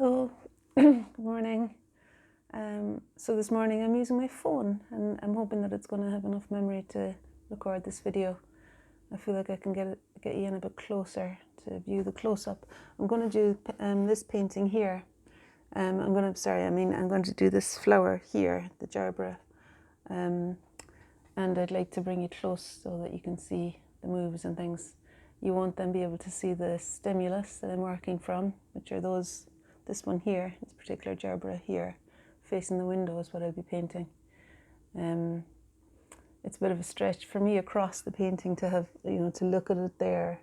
Hello, good morning. So this morning I'm using my phone and I'm hoping that it's going to have enough memory to record this video. I feel like I can get you in a bit closer to view the close-up. I'm going to do this painting here. I'm going to do this flower here, the gerbera. And I'd like to bring you close so that you can see the moves and things. You won't then be able to see the stimulus that I'm working from, which are this one here, this particular gerbera here, facing the window is what I'll be painting. It's a bit of a stretch for me across the painting to have, to look at it there,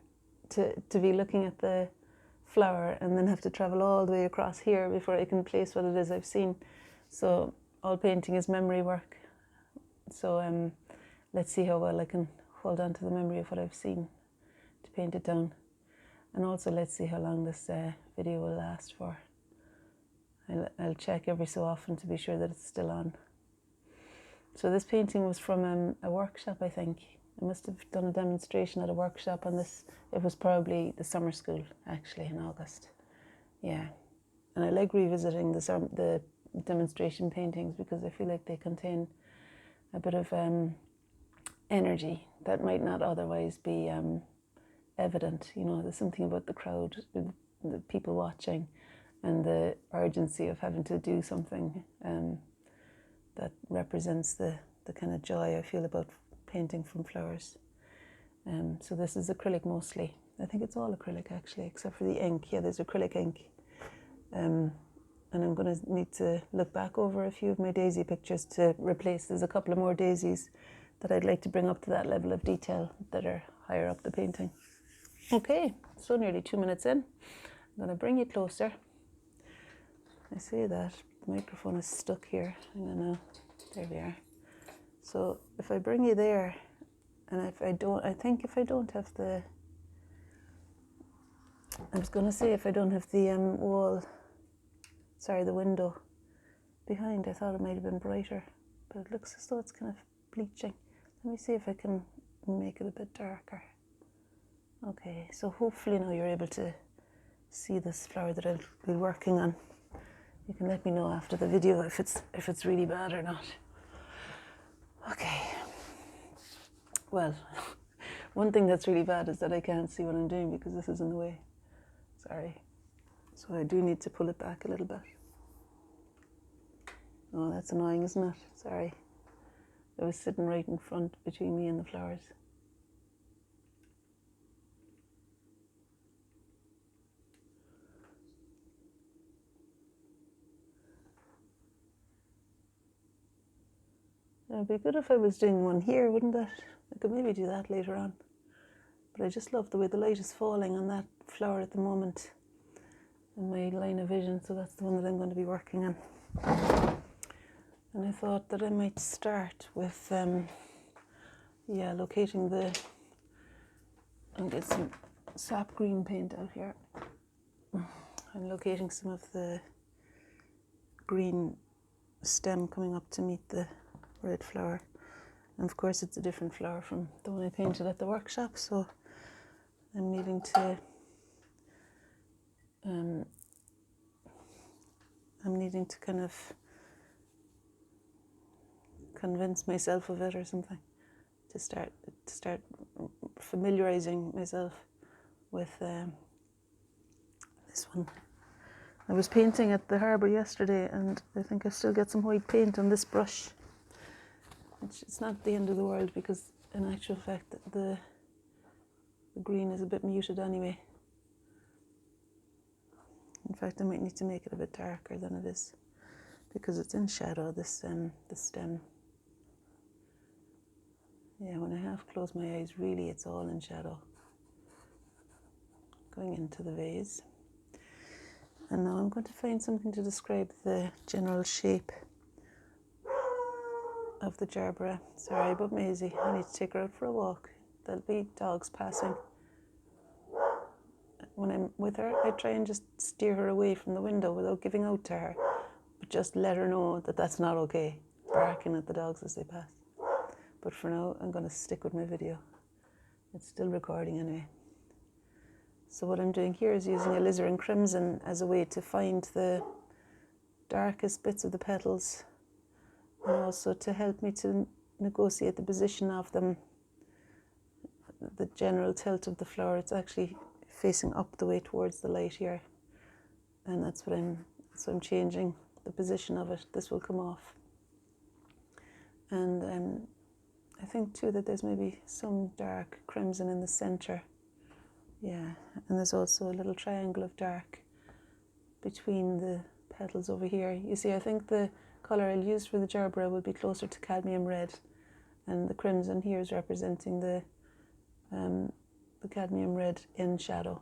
to be looking at the flower and then have to travel all the way across here before I can place what it is I've seen. So all painting is memory work. So let's see how well I can hold on to the memory of what I've seen to paint it down. And also let's see how long this video will last for. I'll check every so often to be sure that it's still on. So this painting was from a workshop, I think. I must have done a demonstration at a workshop on this. It was probably the summer school, actually, in August. Yeah. And I like revisiting the demonstration paintings because I feel like they contain a bit of energy that might not otherwise be evident. There's something about the crowd, the people watching, and the urgency of having to do something that represents the kind of joy I feel about painting from flowers. So this is acrylic mostly. I think it's all acrylic actually, except for the ink. Yeah, there's acrylic ink. And I'm going to need to look back over a few of my daisy pictures to replace. There's a couple of more daisies that I'd like to bring up to that level of detail that are higher up the painting. Okay, so nearly 2 minutes in. I'm going to bring you closer. I say that, the microphone is stuck here. There we are. So if I bring you there, and if I don't have the the window behind, I thought it might have been brighter, but it looks as though it's kind of bleaching. Let me see if I can make it a bit darker. Okay, so hopefully now you're able to see this flower that I'll be working on. You can let me know after the video if it's really bad or not. Okay. Well, one thing that's really bad is that I can't see what I'm doing because this is in the way. Sorry. So I do need to pull it back a little bit. Oh, that's annoying, isn't it? Sorry. I was sitting right in front between me and the flowers. It would be good if I was doing one here, wouldn't it? I could maybe do that later on. But I just love the way the light is falling on that flower at the moment in my line of vision, so that's the one that I'm going to be working on. And I thought that I might start with locating and get some sap green paint out here. I'm locating some of the green stem coming up to meet the red flower, and of course it's a different flower from the one I painted at the workshop, so I'm needing to kind of convince myself of it or something, to start familiarizing myself with this one. I was painting at the harbour yesterday and I think I still get some white paint on this brush. It's not the end of the world because in actual fact the green is a bit muted anyway. In fact, I might need to make it a bit darker than it is because it's in shadow, this stem. Yeah, when I half close my eyes, really it's all in shadow. Going into the vase. And now I'm going to find something to describe the general shape of the gerbera. Sorry about Maisie, I need to take her out for a walk. There'll be dogs passing. When I'm with her, I try and just steer her away from the window without giving out to her, but just let her know that that's not okay, barking at the dogs as they pass. But for now, I'm going to stick with my video. It's still recording anyway. So what I'm doing here is using alizarin crimson as a way to find the darkest bits of the petals, and also to help me to negotiate the position of them, the general tilt of the flower. It's actually facing up the way towards the light here, and that's what I'm changing the position of it. This will come off. And I think too that there's maybe some dark crimson in the center. Yeah, and there's also a little triangle of dark between the petals over here. You see, I think the colour I'll use for the gerbera will be closer to cadmium red, and the crimson here is representing the cadmium red in shadow.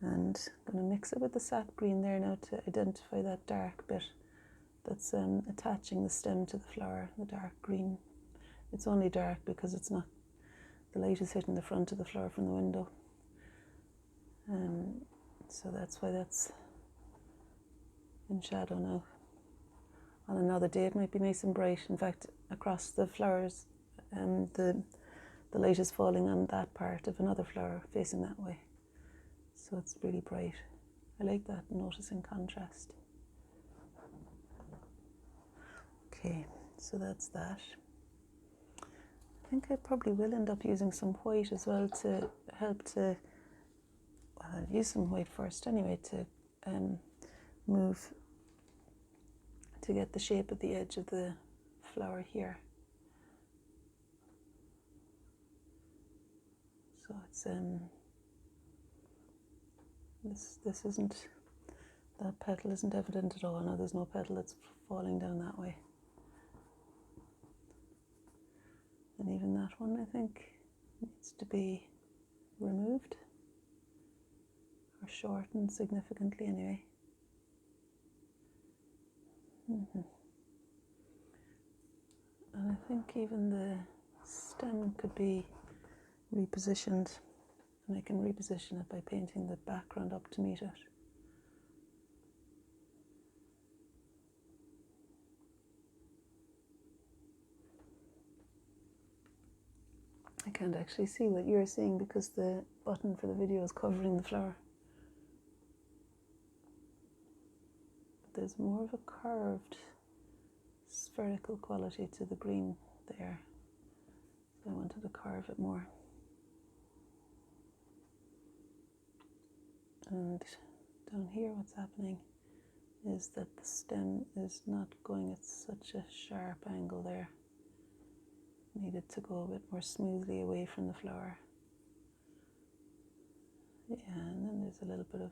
And I'm going to mix it with the sap green there now to identify that dark bit that's attaching the stem to the flower, the dark green. It's only dark because it's not, the light is hitting the front of the flower from the window. So that's why that's in shadow now. On another day it might be nice and bright. In fact, across the flowers, the light is falling on that part of another flower facing that way. So it's really bright. I like that, noticing contrast. Okay, so that's that. I think I probably will end up using some white as well to help to, well, I'll use some white first anyway to move, to get the shape of the edge of the flower here. So it's this isn't, that petal isn't evident at all. No, there's no petal that's falling down that way. And even that one, I think, needs to be removed or shortened significantly anyway. And I think even the stem could be repositioned, and I can reposition it by painting the background up to meet it. I can't actually see what you're seeing because the button for the video is covering the flower. But there's more of a curved, spherical quality to the green there. So I wanted to carve it more. And down here what's happening is that the stem is not going at such a sharp angle there. Needed to go a bit more smoothly away from the flower. Yeah, and then there's a little bit of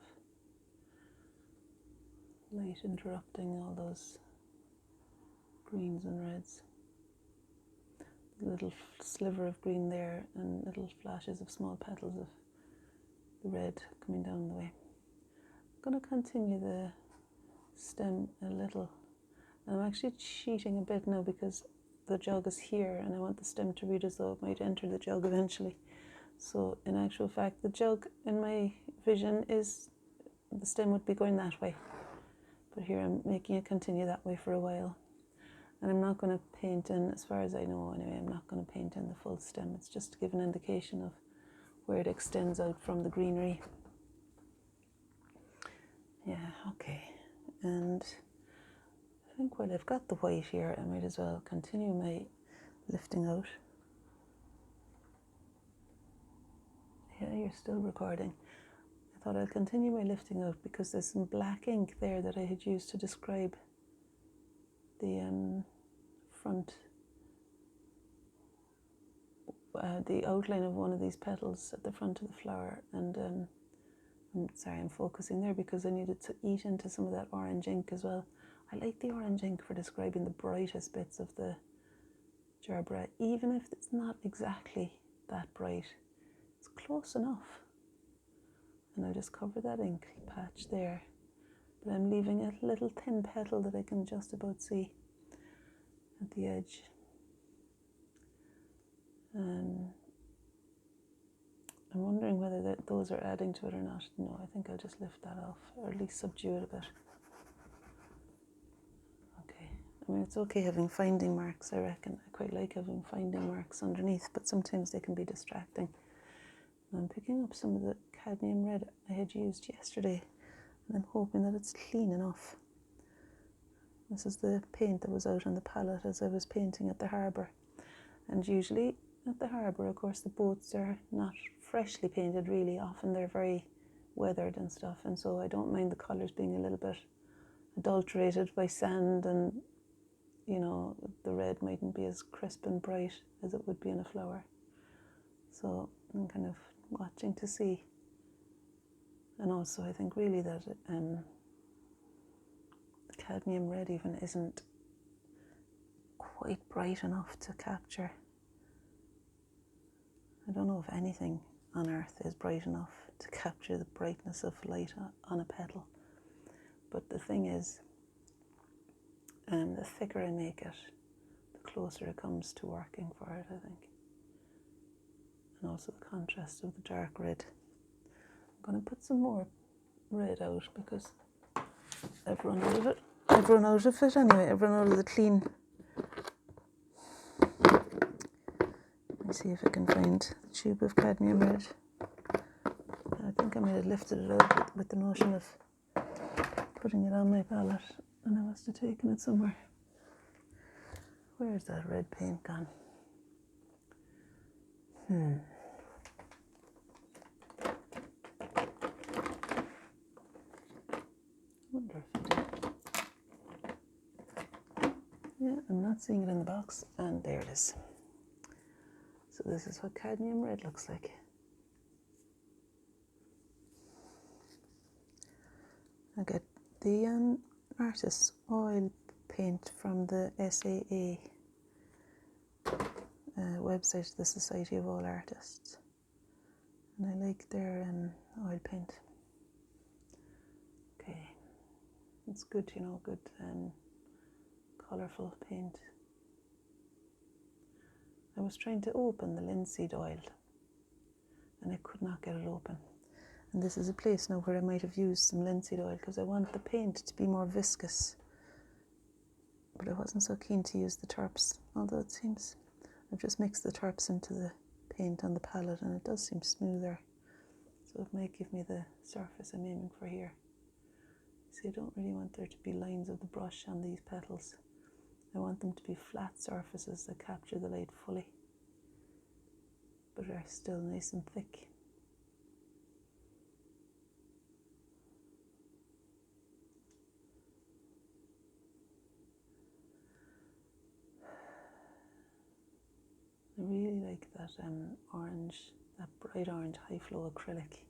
light interrupting all those greens and reds. A little sliver of green there and little flashes of small petals of the red coming down the way. I'm going to continue the stem a little. And I'm actually cheating a bit now because the jug is here and I want the stem to read as though it might enter the jug eventually. So in actual fact, the jug in my vision is, the stem would be going that way. But here I'm making it continue that way for a while. And I'm not going to paint in, as far as I know anyway, I'm not going to paint in the full stem. It's just to give an indication of where it extends out from the greenery. Yeah, okay. And I think while I've got the white here, I might as well continue my lifting out. Yeah, you're still recording. I thought I'll continue my lifting out because there's some black ink there that I had used to describe the front, the outline of one of these petals at the front of the flower. And I'm focusing there because I needed to eat into some of that orange ink as well. I like the orange ink for describing the brightest bits of the gerbera, even if it's not exactly that bright. It's close enough. And I'll just cover that ink patch there. But I'm leaving a little thin petal that I can just about see at the edge. I'm wondering whether those are adding to it or not. No, I think I'll just lift that off, or at least subdue it a bit. Okay, I mean, it's okay having finding marks, I reckon. I quite like having finding marks underneath, but sometimes they can be distracting. I'm picking up some of the cadmium red I had used yesterday, and I'm hoping that it's clean enough. This is the paint that was out on the palette as I was painting at the harbour. And usually at the harbour, of course, the boats are not freshly painted really. Often they're very weathered and stuff, and so I don't mind the colours being a little bit adulterated by sand, and you know, the red mightn't be as crisp and bright as it would be in a flower. So I'm kind of watching to see. And also I think really that the cadmium red even isn't quite bright enough to capture. I don't know if anything on earth is bright enough to capture the brightness of light on a petal. But the thing is, the thicker I make it, the closer it comes to working for it, I think. And also the contrast of the dark red. I'm going to put some more red out because I've run out of it. I've run out of it anyway. I've run out of the clean. Let me see if I can find the tube of cadmium red. I think I might have lifted it out with the notion of putting it on my palette, and I must have taken it somewhere. Where's that red paint gone? I wonder if it did. Yeah, I'm not seeing it in the box, and there it is. So this is what cadmium red looks like. I get the artist's oil paint from the SAA website, the Society of All Artists, and I like their oil paint. Okay, it's good, you know, good colourful paint. I was trying to open the linseed oil and I could not get it open. And this is a place now where I might have used some linseed oil because I want the paint to be more viscous. But I wasn't so keen to use the terps, although it seems I've just mixed the terps into the paint on the palette and it does seem smoother. So it might give me the surface I'm aiming for here. See, I don't really want there to be lines of the brush on these petals. I want them to be flat surfaces that capture the light fully, but are still nice and thick. I really like that orange, that bright orange high flow acrylic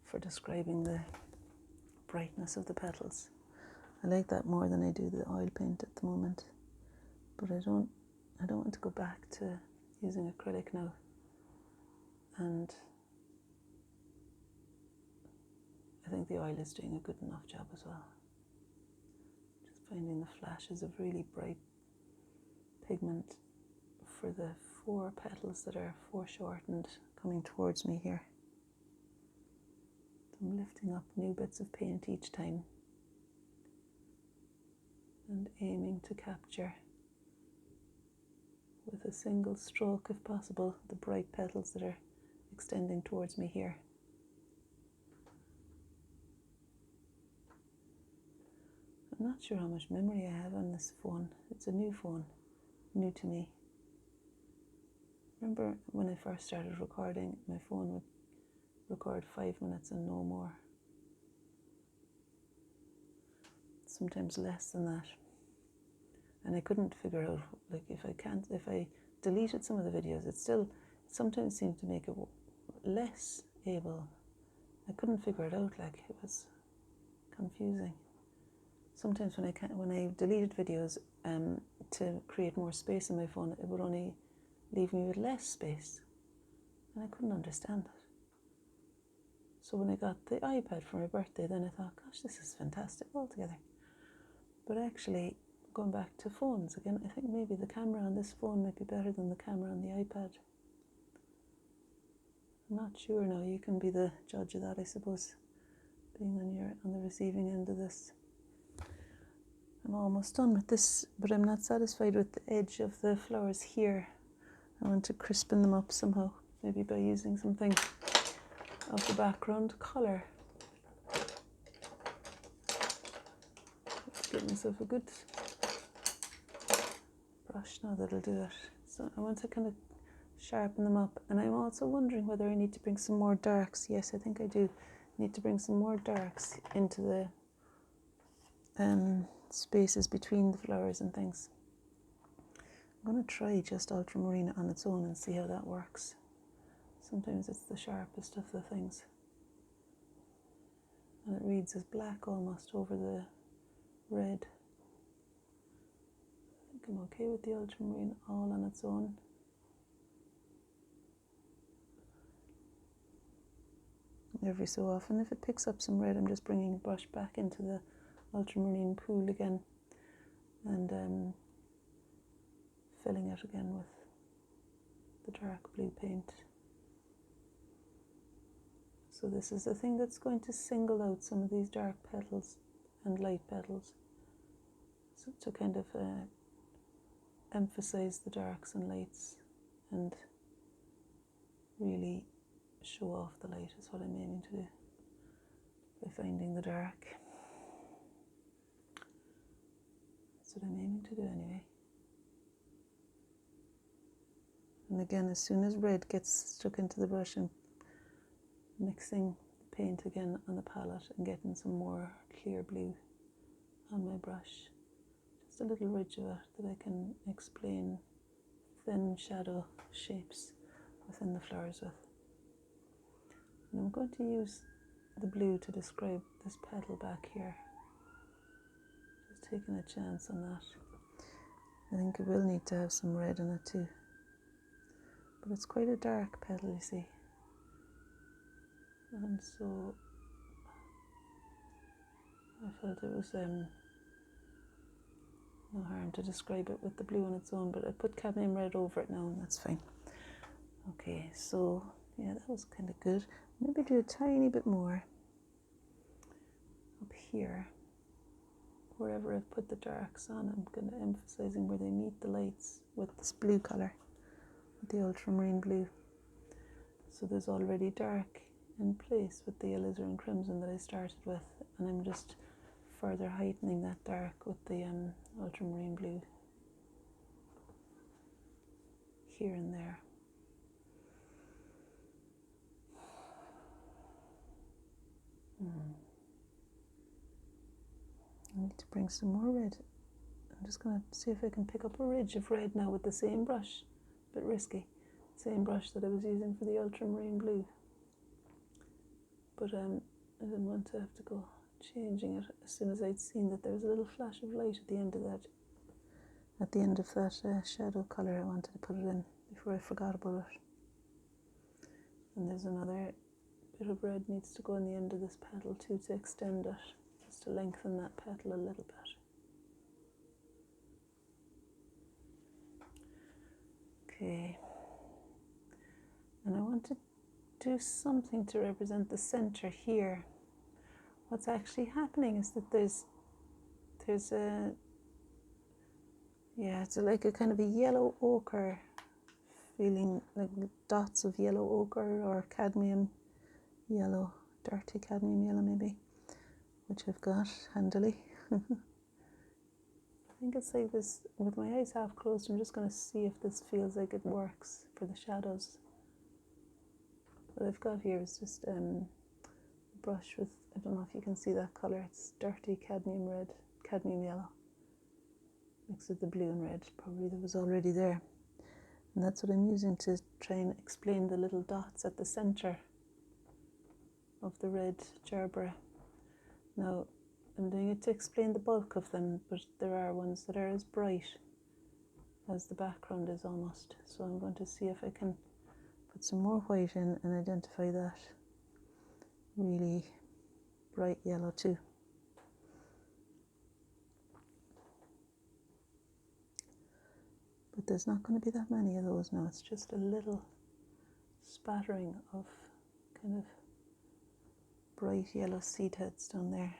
for describing the brightness of the petals. I like that more than I do the oil paint at the moment, but I don't want to go back to using acrylic now. And I think the oil is doing a good enough job as well. Just finding the flashes of really bright pigment for the 4 petals that are foreshortened coming towards me here. I'm lifting up new bits of paint each time and aiming to capture with a single stroke, if possible, the bright petals that are extending towards me here. I'm not sure how much memory I have on this phone. It's a new phone, new to me. Remember when I first started recording, my phone would record 5 minutes and no more. Sometimes less than that. And I couldn't figure out, like, if I deleted some of the videos, it sometimes seemed to make it less able. I couldn't figure it out, like, it was confusing. Sometimes when I deleted videos to create more space in my phone, it would only leave me with less space, and I couldn't understand that. So when I got the iPad for my birthday, then I thought, gosh, this is fantastic altogether. But actually, going back to phones again, I think maybe the camera on this phone might be better than the camera on the iPad. I'm not sure now. You can be the judge of that, I suppose, being on the receiving end of this. I'm almost done with this, but I'm not satisfied with the edge of the flowers here. I want to crispen them up somehow, maybe by using something of the background colour. Let's give myself a good brush now that'll do it. So I want to kind of sharpen them up, and I'm also wondering whether I need to bring some more darks. Yes, I think I do need to bring some more darks into the spaces between the flowers and things. I'm going to try just ultramarine on its own and see how that works. Sometimes it's the sharpest of the things, and it reads as black almost over the red. I think I'm okay with the ultramarine all on its own. Every so often, if it picks up some red, I'm just bringing the brush back into the ultramarine pool again and filling it again with the dark blue paint. So this is the thing that's going to single out some of these dark petals and light petals, so to kind of emphasize the darks and lights and really show off the light is what I'm aiming to do by finding the dark. That's what I'm aiming to do anyway. And again, as soon as red gets stuck into the brush, I'm mixing the paint again on the palette and getting some more clear blue on my brush. Just a little ridge of it that I can explain thin shadow shapes within the flowers with. And I'm going to use the blue to describe this petal back here. Just taking a chance on that. I think it will need to have some red in it too. But it's quite a dark petal, you see. And so I felt it was no harm to describe it with the blue on its own, but I put cadmium red over it now and that's fine. Okay, so yeah, that was kind of good. Maybe do a tiny bit more up here. Wherever I've put the darks on, I'm going to emphasizing where they meet the lights with this blue color, with the ultramarine blue. So there's already dark in place with the alizarin crimson that I started with, and I'm just further heightening that dark with the ultramarine blue here and there. I need to bring some more red. I'm just going to see if I can pick up a ridge of red now with the same brush, a bit risky, same brush that I was using for the ultramarine blue. But I didn't want to have to go changing it as soon as I'd seen that there was a little flash of light at the end of that, shadow colour. I wanted to put it in before I forgot about it. And there's another bit of red needs to go in the end of this petal too, to extend it, just to lengthen that petal a little bit. Okay, and I want to do something to represent the center here. What's actually happening is that there's a, yeah, it's like a kind of a yellow ochre feeling, like dots of yellow ochre or cadmium yellow, dirty cadmium yellow maybe, which I've got handily. I think it's like this, with my eyes half closed, I'm just going to see if this feels like it works for the shadows. What I've got here is just a brush with, I don't know if you can see that colour, it's dirty cadmium red, cadmium yellow, mixed with the blue and red, probably that was already there. And that's what I'm using to try and explain the little dots at the centre of the red gerbera. Now, I'm doing it to explain the bulk of them, but there are ones that are as bright as the background is almost. So I'm going to see if I can put some more white in and identify that really bright yellow too. But there's not going to be that many of those now. It's just a little spattering of kind of bright yellow seed heads down there,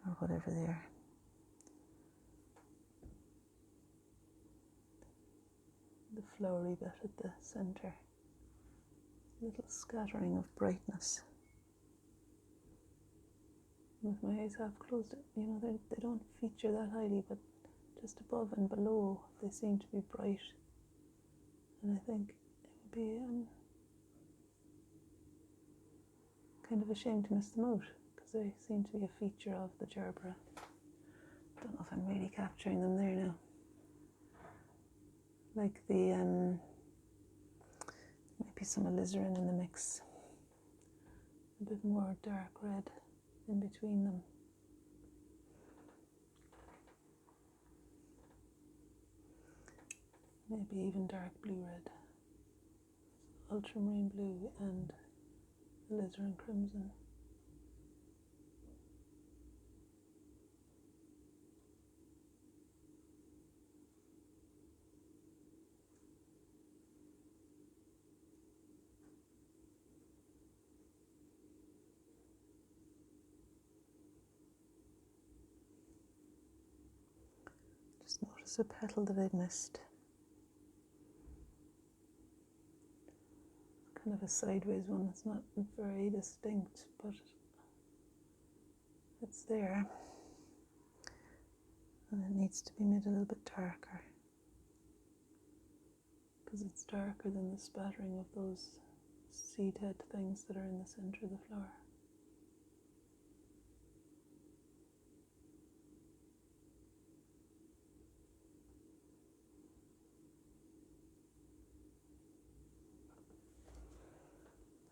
or whatever they are. The flowery bit at the centre. little scattering of brightness. With my eyes half closed, they don't feature that highly, but just above and below they seem to be bright. And I think it would be kind of a shame to miss them out, because they seem to be a feature of the gerbera. Don't know if I'm really capturing them there now. Like the maybe some alizarin in the mix. A bit more dark red in between them. Maybe even dark blue red. Ultramarine blue and alizarin crimson. Just notice a petal that I'd missed. Kind of a sideways one. It's not very distinct, but it's there. And it needs to be made a little bit darker, because it's darker than the spattering of those seed head things that are in the center of the flower.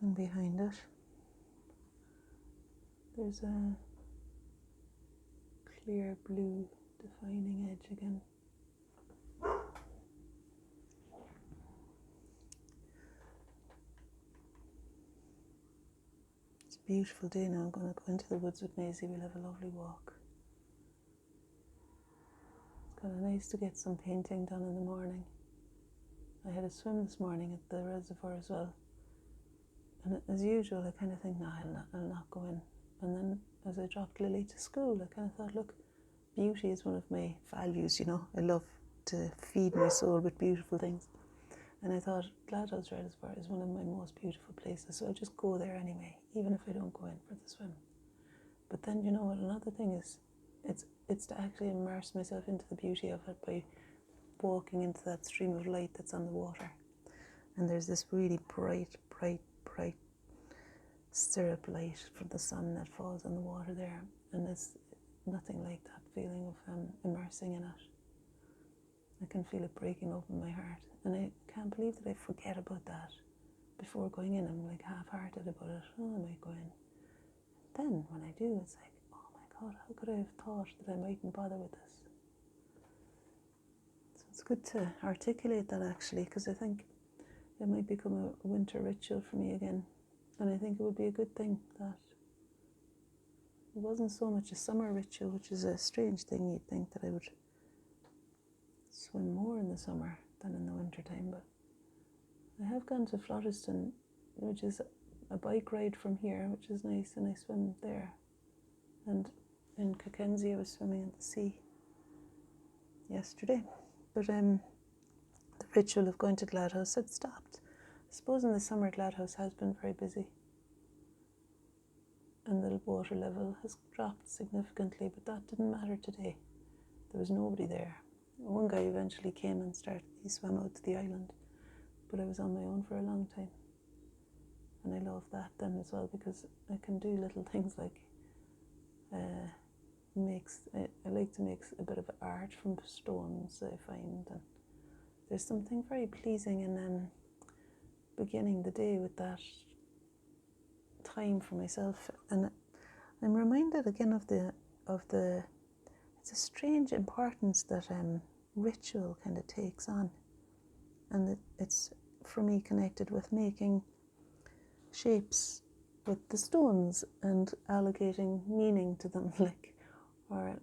And behind it, there's a clear blue defining edge again. It's a beautiful day now. I'm going to go into the woods with Maisie. We'll have a lovely walk. It's kind of nice to get some painting done in the morning. I had a swim this morning at the reservoir as well. And as usual, I kind of think, no, I'll not go in. And then as I dropped Lily to school, I kind of thought, look, beauty is one of my values, I love to feed my soul with beautiful things. And I thought Gladhouse Reservoir is one of my most beautiful places, so I'll just go there anyway, even if I don't go in for the swim. But then, you know what, another thing is, it's to actually immerse myself into the beauty of it by walking into that stream of light that's on the water. And there's this really bright syrup light from the sun that falls on the water there, and it's nothing like that feeling of immersing in it. I can feel it breaking open my heart, and I can't believe that I forget about that before going in. I'm like half-hearted about it. Oh, I might go in. Then when I do, it's like, oh my God, how could I have thought that I mightn't bother with this? So it's good to articulate that, actually, because I think it might become a winter ritual for me again. And I think it would be a good thing that it wasn't so much a summer ritual, which is a strange thing. You'd think that I would swim more in the summer than in the winter time, but I have gone to Flotterston, which is a bike ride from here, which is nice, and I swim there. And in Cockenzie I was swimming in the sea yesterday. But the ritual of going to Gladhouse had stopped. I suppose in the summer Gladhouse has been very busy, and the water level has dropped significantly, but that didn't matter today. There was nobody there. One guy eventually came and he swam out to the island, but I was on my own for a long time. And I love that then as well, because I can do little things like I like to make a bit of art from stones that I find, and there's something very pleasing in beginning the day with that time for myself. And I'm reminded again of the it's a strange importance that ritual kind of takes on, and it's for me connected with making shapes with the stones and allocating meaning to them, like I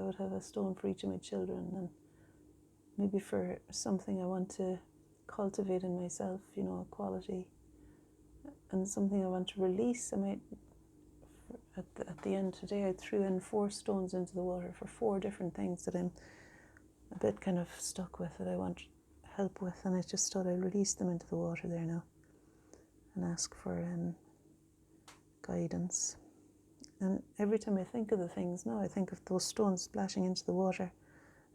would have a stone for each of my children, and maybe for something I want to cultivate in myself, a quality, and something I want to release. I might, at the end today, I threw in 4 stones into the water for 4 different things that I'm a bit kind of stuck with, that I want help with, and I just thought I'd release them into the water there now. and ask for guidance. And every time I think of the things now, I think of those stones splashing into the water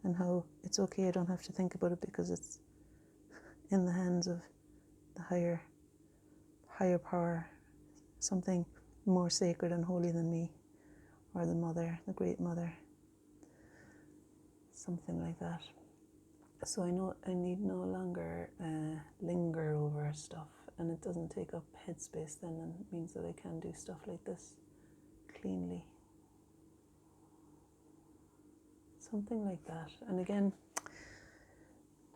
and how it's okay, I don't have to think about it because it's in the hands of the higher power, something more sacred and holy than me, or the mother, the great mother, something like that. So I know I need no longer linger over stuff, and it doesn't take up headspace then, and it means that I can do stuff like this cleanly. Something like that. And again,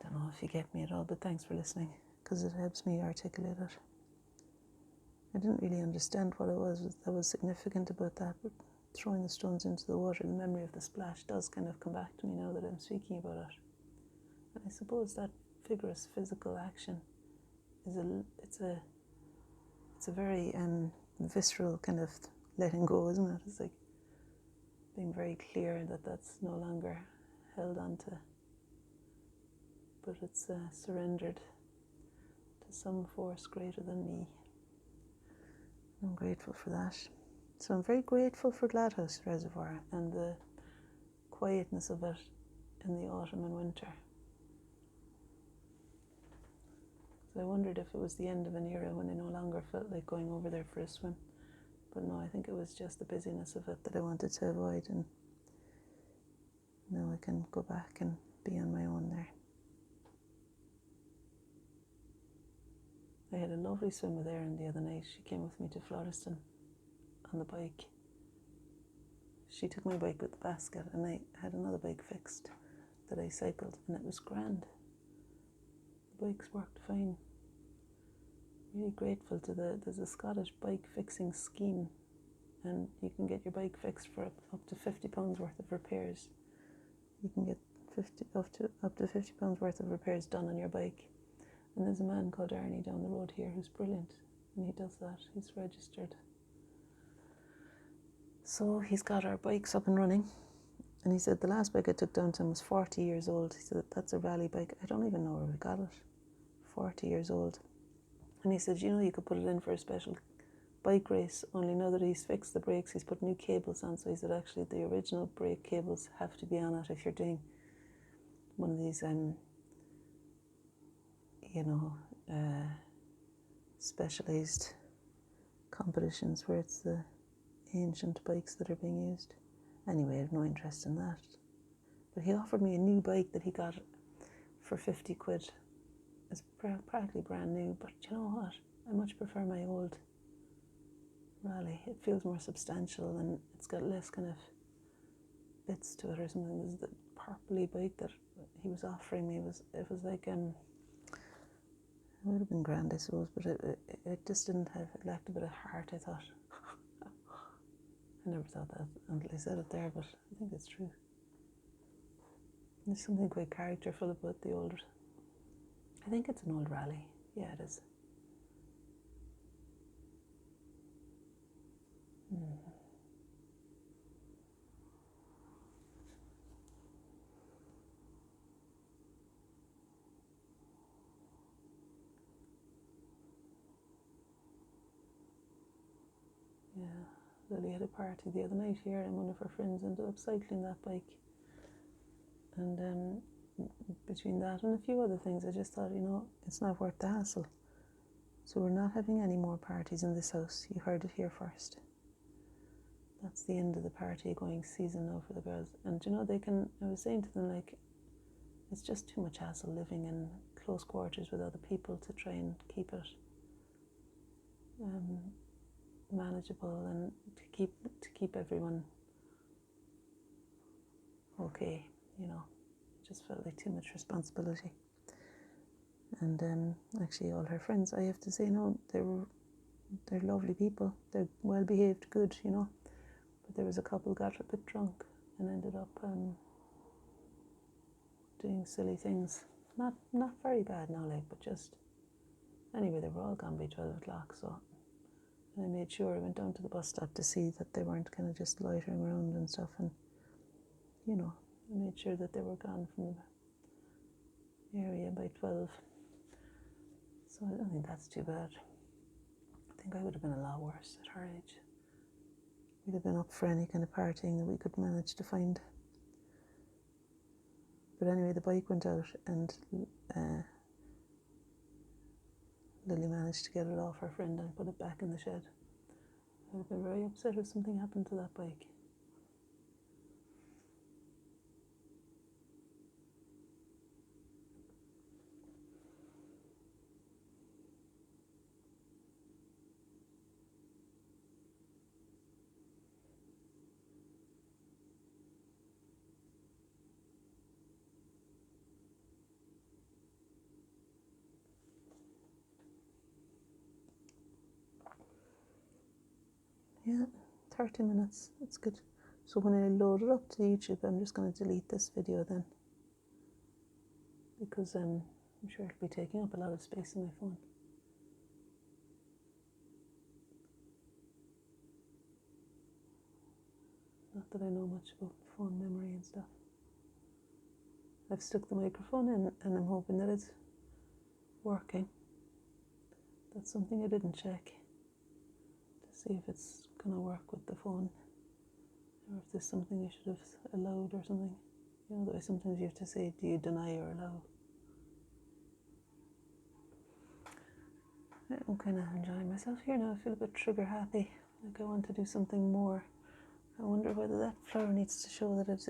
don't know if you get me at all, but thanks for listening, because it helps me articulate it. I didn't really understand what it was that was significant about that, but throwing the stones into the water, the memory of the splash does kind of come back to me now that I'm speaking about it. And I suppose that vigorous physical action is it's a very visceral kind of letting go, isn't it? It's like being very clear that that's no longer held on to, but it's surrendered to some force greater than me. I'm grateful for that. So I'm very grateful for Gladhouse Reservoir and the quietness of it in the autumn and winter. So I wondered if it was the end of an era when I no longer felt like going over there for a swim. But no, I think it was just the busyness of it that I wanted to avoid, and now I can go back and be on my own there. I had a lovely swim with Erin the other night. She came with me to Floreston on the bike. She took my bike with the basket, and I had another bike fixed that I cycled, and it was grand. The bikes worked fine. Really grateful to there's a Scottish bike fixing scheme, and you can get your bike fixed for up to £50 worth of repairs. You can get up to £50 worth of repairs done on your bike. And there's a man called Arnie down the road here who's brilliant, and he does that. He's registered. So he's got our bikes up and running, and he said the last bike I took down to him was 40 years old. He said, that's a rally bike. I don't even know where we got it. 40 years old. And he said, you could put it in for a special bike race, only now that he's fixed the brakes, he's put new cables on. So he said, actually, the original brake cables have to be on it if you're doing one of these specialized competitions where it's the ancient bikes that are being used. Anyway, I have no interest in that. But he offered me a new bike that he got for 50 quid. It's practically brand new, but you know what? I much prefer my old rally. It feels more substantial, and it's got less kind of bits to it or something. This is the purpley bike that he was offering me. It was like it would have been grand, I suppose, but it just didn't have, it lacked a bit of heart, I thought. I never thought that until I said it there, but I think it's true. There's something quite characterful about the old, I think it's an old rally. Yeah, it is. Yeah, Lily had a party the other night here, and one of her friends ended up cycling that bike. And between that and a few other things, I just thought, it's not worth the hassle. So we're not having any more parties in this house. You heard it here first. That's the end of the party going season now for the girls. And I was saying to them, like, it's just too much hassle living in close quarters with other people to try and keep it manageable and to keep everyone okay, It just felt like too much responsibility. And actually all her friends, I have to say, no, they're lovely people. They're well behaved, good, But there was a couple got a bit drunk and ended up doing silly things. Not very bad now, but just anyway, they were all gone by 12 o'clock. So I made sure I went down to the bus stop to see that they weren't kind of just loitering around and stuff, and I made sure that they were gone from the area by 12. So I don't think that's too bad. think I would have been a lot worse at her age. We'd have been up for any kind of partying that we could manage to find. But anyway, the bike went out and Lily managed to get it off her friend and put it back in the shed. I would have been very upset if something happened to that bike. Yeah, 30 minutes, that's good. So when I load it up to YouTube, I'm just going to delete this video then, because I'm sure it'll be taking up a lot of space on my phone. Not that I know much about phone memory and stuff. I've stuck the microphone in and I'm hoping that it's working. That's something I didn't check to see if it's going to work with the phone, or if there's something I should have allowed or something. You know, the way sometimes you have to say, do you deny or allow? I'm kind of enjoying myself here now. I feel a bit trigger happy, like I want to do something more. I wonder whether that flower needs to show that it's...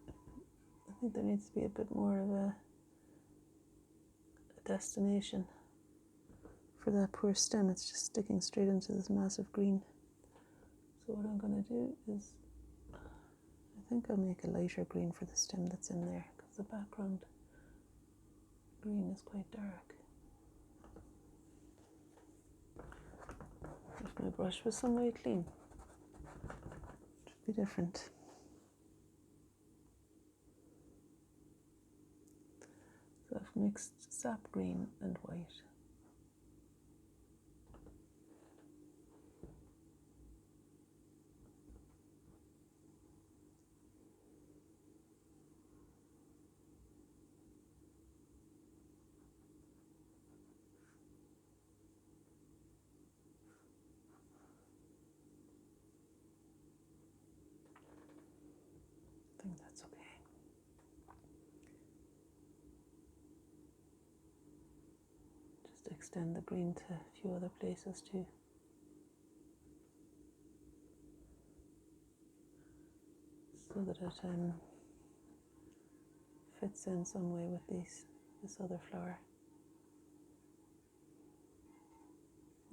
I think there needs to be a bit more of a destination for that poor stem. It's just sticking straight into this massive green. So what I'm going to do is, I think I'll make a lighter green for the stem that's in there, because the background green is quite dark. If my brush was some way clean, it would be different. So I've mixed sap green and white. I think that's okay. Just extend the green to a few other places too. So that it fits in some way with this other flower.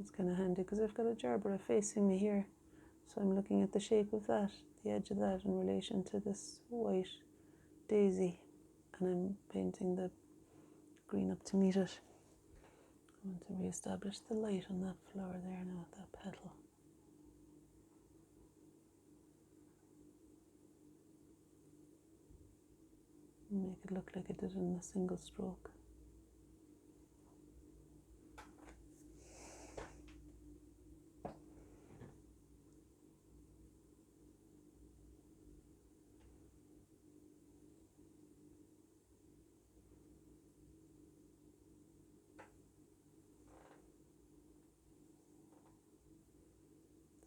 It's kind of handy because I've got a gerbera facing me here, so I'm looking at the shape of that, the edge of that in relation to this white daisy, and I'm painting the green up to meet it. I want to re-establish the light on that flower there now, that petal. Make it look like it did in a single stroke.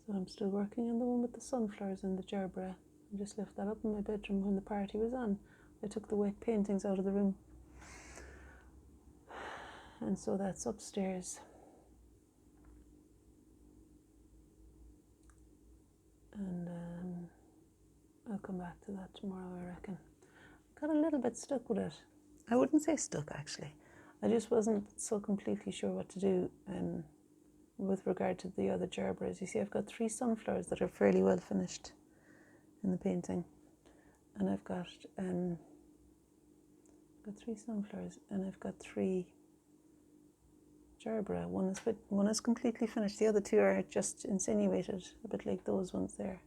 So I'm still working on the one with the sunflowers and the gerbera. I just left that up in my bedroom when the party was on. I took the wet paintings out of the room. And so that's upstairs. And I'll come back to that tomorrow, I reckon. Got a little bit stuck with it. I wouldn't say stuck, actually. I just wasn't so completely sure what to do with regard to the other gerberas. You see, I've got 3 sunflowers that are fairly well finished in the painting. And I've got 3 sunflowers, and I've got 3 gerbera. One is completely finished. The other 2 are just insinuated, a bit like those ones there.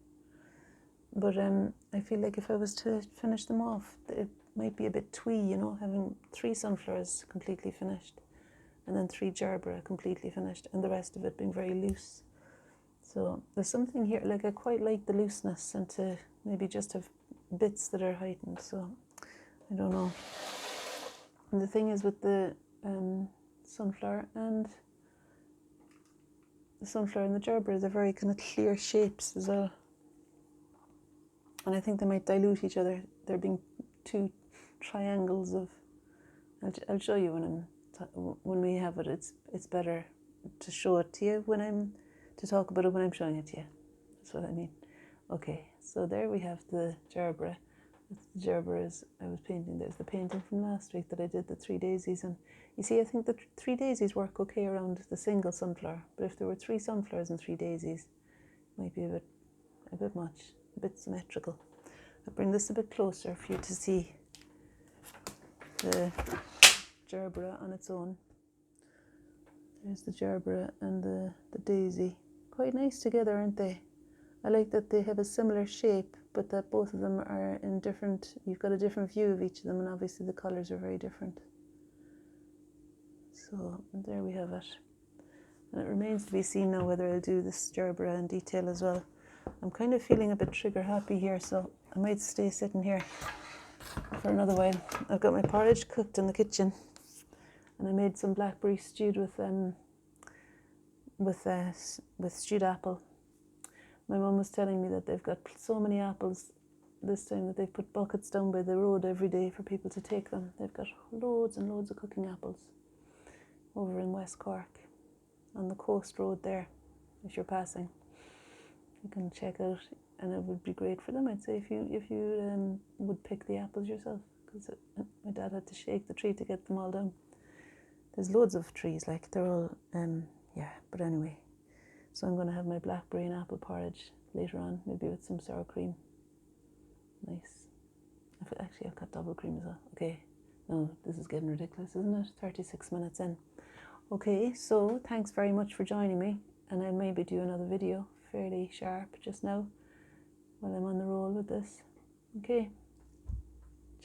But I feel like if I was to finish them off, it might be a bit twee, you know, having 3 sunflowers completely finished, and then 3 gerbera completely finished, and the rest of it being very loose. So there's something here, like I quite like the looseness, and to maybe just have bits that are heightened. So I don't know. And the thing is with the sunflower and the sunflower and the gerbera, they're very kind of clear shapes as well. And I think they might dilute each other. There being two triangles of. I'll show you when we have it. It's better to show it to you to talk about it when I'm showing it to you. That's what I mean. Okay, so there we have the gerbera. The gerberas I was painting. There's the painting from last week that I did, the 3 daisies. And you see, I think the 3 daisies work okay around the single sunflower. But if there were 3 sunflowers and 3 daisies, it might be a bit much, a bit symmetrical. I'll bring this a bit closer for you to see the gerbera on its own. There's the gerbera and the daisy. Quite nice together, aren't they? I like that they have a similar shape, but that both of them are in different, you've got a different view of each of them, and obviously the colours are very different. So there we have it. And it remains to be seen now whether I'll do this gerbera in detail as well. I'm kind of feeling a bit trigger happy here, so I might stay sitting here for another while. I've got my porridge cooked in the kitchen, and I made some blackberry stewed with stewed apple. My mum was telling me that they've got so many apples this time that they've put buckets down by the road every day for people to take them. They've got loads and loads of cooking apples over in West Cork on the coast road there. If you're passing, you can check out, and it would be great for them, I'd say, if you would pick the apples yourself, because my dad had to shake the tree to get them all down. There's loads of trees, like they're all but anyway. So I'm going to have my blackberry and apple porridge later on, maybe with some sour cream. Nice. Actually, I've got double cream as well. Okay. No, this is getting ridiculous, isn't it? 36 minutes in. Okay, so thanks very much for joining me. And I maybe do another video fairly sharp just now while I'm on the roll with this. Okay.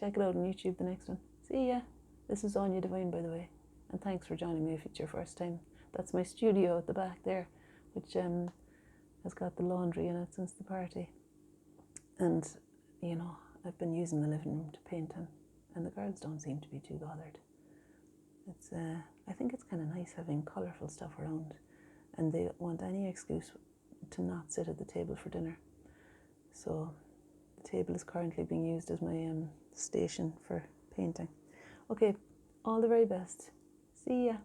Check it out on YouTube, the next one. See ya. This is Anya Divine, by the way. And thanks for joining me if it's your first time. That's my studio at the back there, which has got the laundry in it since the party. And, you know, I've been using the living room to paint in, and the girls don't seem to be too bothered. It's I think it's kind of nice having colourful stuff around, and they want any excuse to not sit at the table for dinner. So the table is currently being used as my station for painting. Okay, all the very best. See ya.